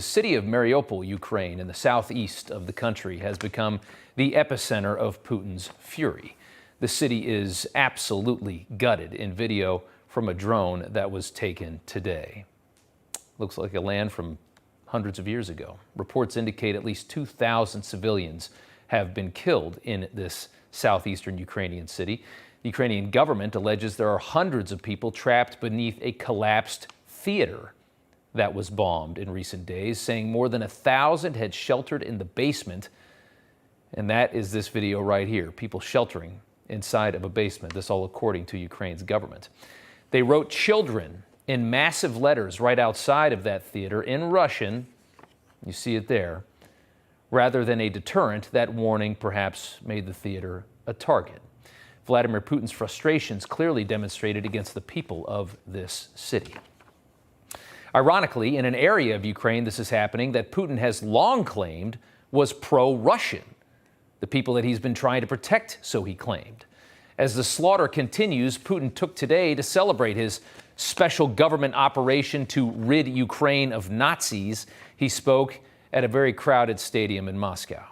The city of Mariupol, Ukraine, in the southeast of the country, has become the epicenter of Putin's fury. The city is absolutely gutted in video from a drone that was taken today. Looks like a land from hundreds of years ago. Reports indicate at least 2,000 civilians have been killed in this southeastern Ukrainian city. The Ukrainian government alleges there are hundreds of people trapped beneath a collapsed theater that was bombed in recent days, saying more than 1,000 had sheltered in the basement. And that is this video right here, people sheltering inside of a basement, this all according to Ukraine's government. They wrote children in massive letters right outside of that theater in Russian, you see it there, rather than a deterrent. That warning perhaps made the theater a target. Vladimir Putin's frustrations clearly demonstrated against the people of this city. Ironically, in an area of Ukraine this is happening that Putin has long claimed was pro-Russian. The people that he's been trying to protect, so he claimed. As the slaughter continues, Putin took today to celebrate his special government operation to rid Ukraine of Nazis. He spoke at a very crowded stadium in Moscow.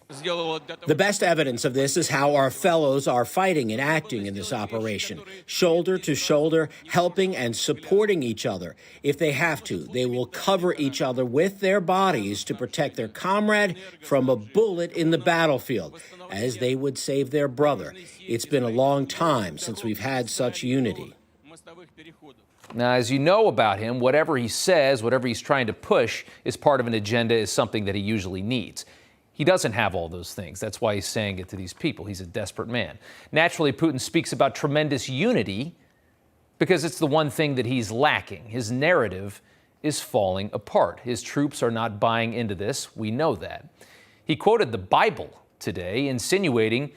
The best evidence of this is how our fellows are fighting and acting in this operation, shoulder to shoulder, helping and supporting each other. If they have to, they will cover each other with their bodies to protect their comrade from a bullet in the battlefield, as they would save their brother. It's been a long time since we've had such unity. Now, as you know about him, whatever he says, whatever he's trying to push is part of an agenda, is something that he usually needs. He doesn't have all those things. That's why he's saying it to these people. He's a desperate man. Naturally, Putin speaks about tremendous unity because it's the one thing that he's lacking. His narrative is falling apart. His troops are not buying into this. We know that. He quoted the Bible today, insinuating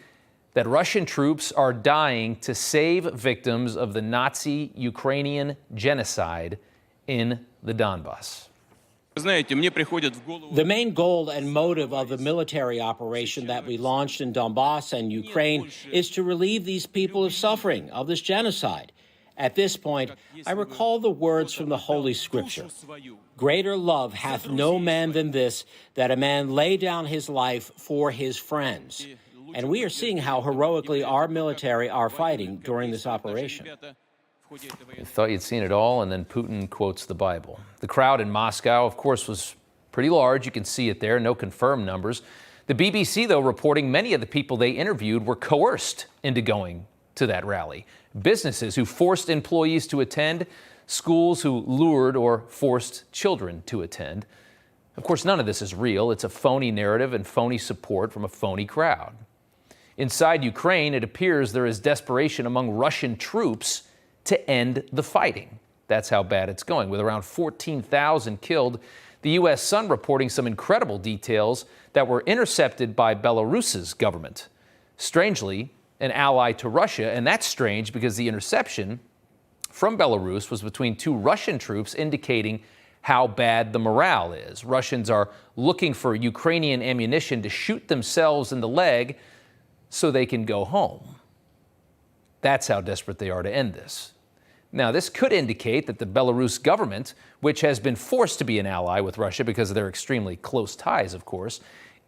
that Russian troops are dying to save victims of the Nazi Ukrainian genocide in the Donbass. The main goal and motive of the military operation that we launched in Donbass and Ukraine is to relieve these people of suffering, of this genocide. At this point, I recall the words from the Holy Scripture. Greater love hath no man than this, that a man lay down his life for his friends. And we are seeing how heroically our military are fighting during this operation. You thought you'd seen it all, and then Putin quotes the Bible. The crowd in Moscow, of course, was pretty large. You can see it there, no confirmed numbers. The BBC, though, reporting many of the people they interviewed were coerced into going to that rally. Businesses who forced employees to attend, schools who lured or forced children to attend. Of course, none of this is real. It's a phony narrative and phony support from a phony crowd. Inside Ukraine, it appears there is desperation among Russian troops to end the fighting. That's how bad it's going. With around 14,000 killed, the U.S. Sun reporting some incredible details that were intercepted by Belarus's government. Strangely, an ally to Russia, and that's strange because the interception from Belarus was between two Russian troops, indicating how bad the morale is. Russians are looking for Ukrainian ammunition to shoot themselves in the leg so they can go home. That's how desperate they are to end this. Now, this could indicate that the Belarus government, which has been forced to be an ally with Russia because of their extremely close ties, of course,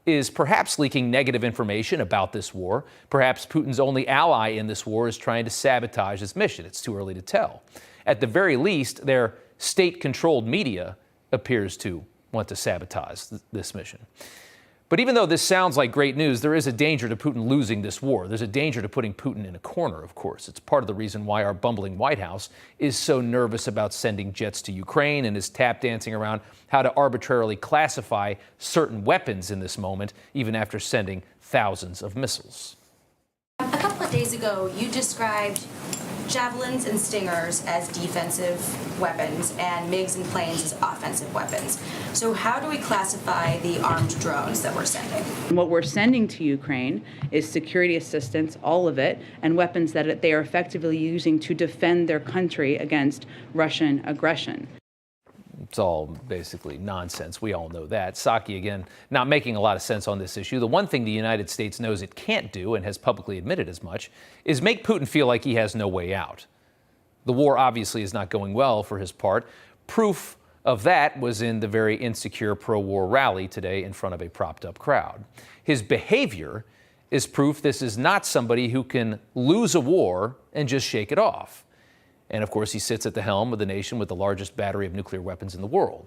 is perhaps leaking negative information about this war. Perhaps Putin's only ally in this war is trying to sabotage his mission. It's too early to tell. At the very least, their state-controlled media appears to want to sabotage this mission. But even though this sounds like great news, there is a danger to Putin losing this war. There's a danger to putting Putin in a corner, of course. It's part of the reason why our bumbling White House is so nervous about sending jets to Ukraine and is tap dancing around how to arbitrarily classify certain weapons in this moment, even after sending thousands of missiles. A couple of days ago, you described javelins and stingers as defensive weapons and MiGs and planes as offensive weapons. So how do we classify the armed drones that we're sending? What we're sending to Ukraine is security assistance, all of it, and weapons that they are effectively using to defend their country against Russian aggression. It's all basically nonsense. We all know that. Psaki, again, not making a lot of sense on this issue. The one thing the United States knows it can't do, and has publicly admitted as much, is make Putin feel like he has no way out. The war obviously is not going well for his part. Proof of that was in the very insecure pro-war rally today in front of a propped-up crowd. His behavior is proof this is not somebody who can lose a war and just shake it off. And of course, he sits at the helm of the nation with the largest battery of nuclear weapons in the world.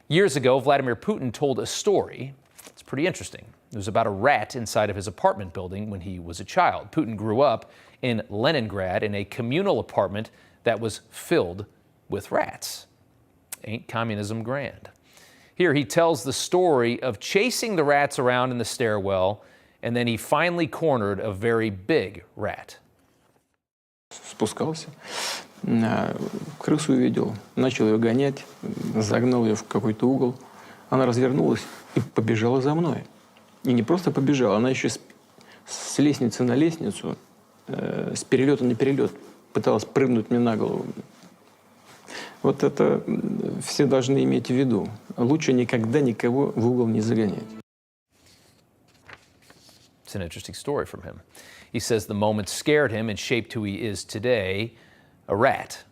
Years ago, Vladimir Putin told a story. It's pretty interesting. It was about a rat inside of his apartment building when he was a child. Putin grew up in Leningrad in a communal apartment that was filled with rats. Ain't communism grand? Here he tells the story of chasing the rats around in the stairwell, and then he finally cornered a very big rat. Спускался, крысу увидел, начал ее гонять, загнал ее в какой-то угол. Она развернулась и побежала за мной. И не просто побежала, она еще с лестницы на лестницу, с перелета на перелет пыталась прыгнуть мне на голову. Вот это все должны иметь в виду. Лучше никогда никого в угол не загонять. It's an interesting story from him. He says the moment scared him and shaped who he is today, a rat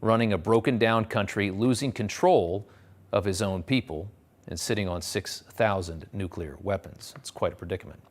running a broken down country, losing control of his own people, and sitting on 6,000 nuclear weapons. It's quite a predicament.